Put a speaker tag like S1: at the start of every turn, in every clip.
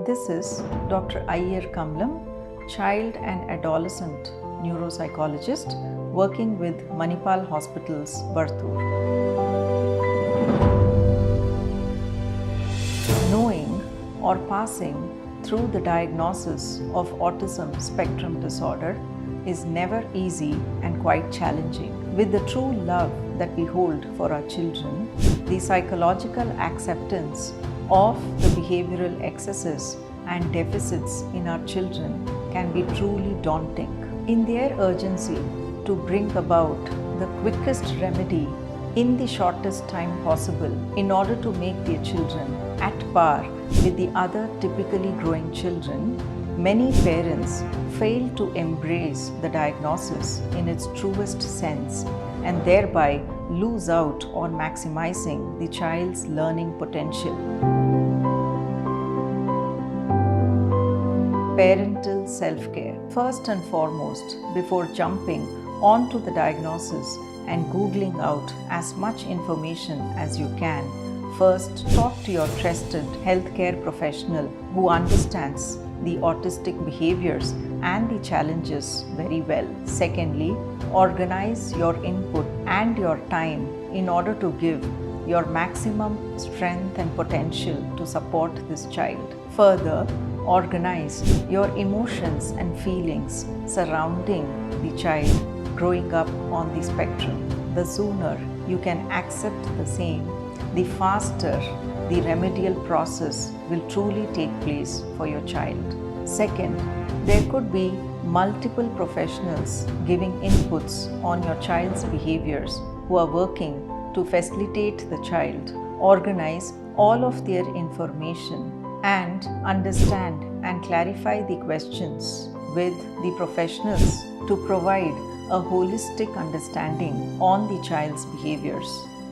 S1: This is Dr. Iyer Kamlam, child and adolescent neuropsychologist working with Manipal Hospital's Bartur. Knowing or passing through the diagnosis of autism spectrum disorder is never easy and quite challenging. With the true love that we hold for our children, the psychological acceptance of the behavioral excesses and deficits in our children can be truly daunting. In their urgency to bring about the quickest remedy in the shortest time possible in order to make their children at par with the other typically growing children, many parents fail to embrace the diagnosis in its truest sense and thereby lose out on maximizing the child's learning potential. Parental self-care. First and foremost, before jumping onto the diagnosis and Googling out as much information as you can, first talk to your trusted healthcare professional who understands the autistic behaviors and the challenges very well. Secondly, organize your input and your time in order to give your maximum strength and potential to support this child. Further, organize your emotions and feelings surrounding the child growing up on the spectrum. The sooner you can accept the same, the faster the remedial process will truly take place for your child. Second, there could be multiple professionals giving inputs on your child's behaviors who are working to facilitate the child, organize all of their information, and understand and clarify the questions with the professionals to provide a holistic understanding on the child's behaviors.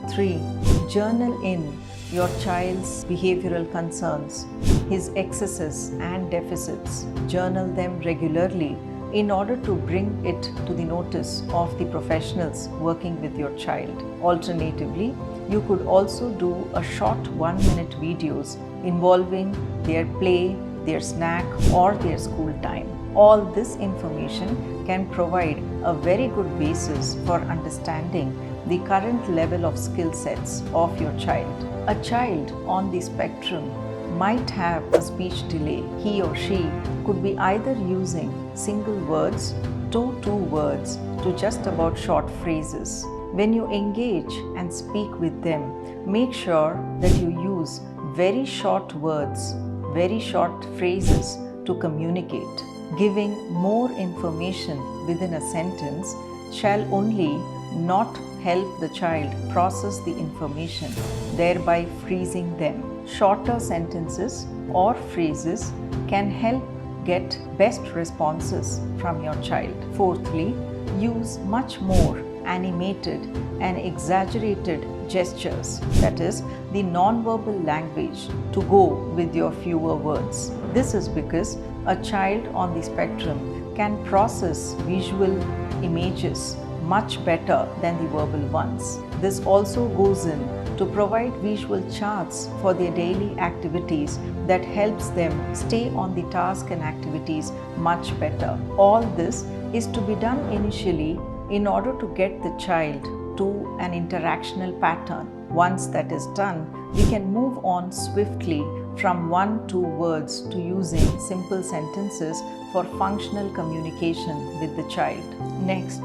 S1: 3. Journal in your child's behavioral concerns, his excesses and deficits. Journal them regularly in order to bring it to the notice of the professionals working with your child. Alternatively, you could also do a short 1-minute videos involving their play, their snack, or their school time. All this information can provide a very good basis for understanding the current level of skill sets of your child. A child on the spectrum might have a speech delay. He or she could be either using single words to 2 words to just about short phrases. When you engage and speak with them, make sure that you use very short words, very short phrases to communicate. Giving more information within a sentence shall only not help the child process the information, thereby freezing them. Shorter sentences or phrases can help get best responses from your child. Fourthly, use much more animated and exaggerated gestures, that is, the non-verbal language to go with your fewer words. This is because a child on the spectrum can process visual images much better than the verbal ones. This also goes in to provide visual charts for their daily activities that helps them stay on the task and activities much better. All this is to be done initially in order to get the child to an interactional pattern. Once that is done, we can move on swiftly from 1-2 words to using simple sentences for functional communication with the child. Next,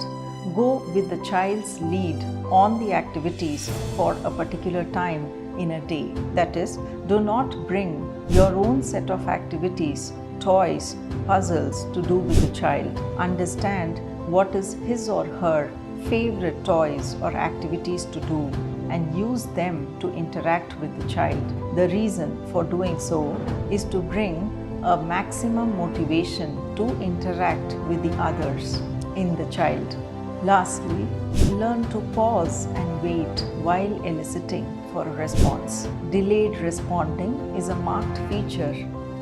S1: go with the child's lead on the activities for a particular time in a day. That is, do not bring your own set of activities, toys, puzzles to do with the child. Understand what is his or her favorite toys or activities to do and use them to interact with the child. The reason for doing so is to bring a maximum motivation to interact with the others in the child. Lastly, learn to pause and wait while eliciting for a response. Delayed responding is a marked feature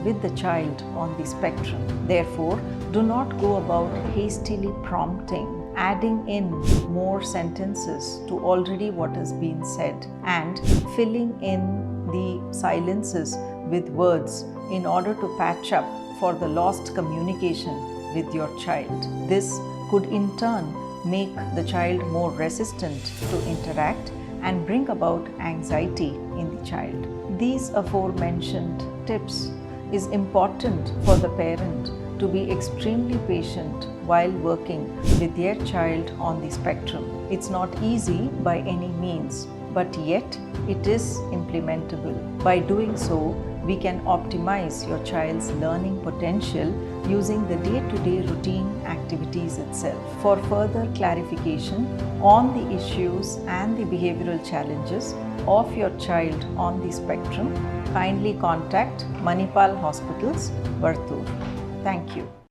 S1: with the child on the spectrum. Therefore, do not go about hastily prompting, adding in more sentences to already what has been said, and filling in the silences with words in order to patch up for the lost communication with your child. This could in turn make the child more resistant to interact and bring about anxiety in the child. These aforementioned tips is important for the parent to be extremely patient while working with their child on the spectrum. It's not easy by any means, but yet it is implementable. By doing so, we can optimize your child's learning potential using the day-to-day routine activities itself. For further clarification on the issues and the behavioral challenges of your child on the spectrum, kindly contact Manipal Hospitals, Vartur. Thank you.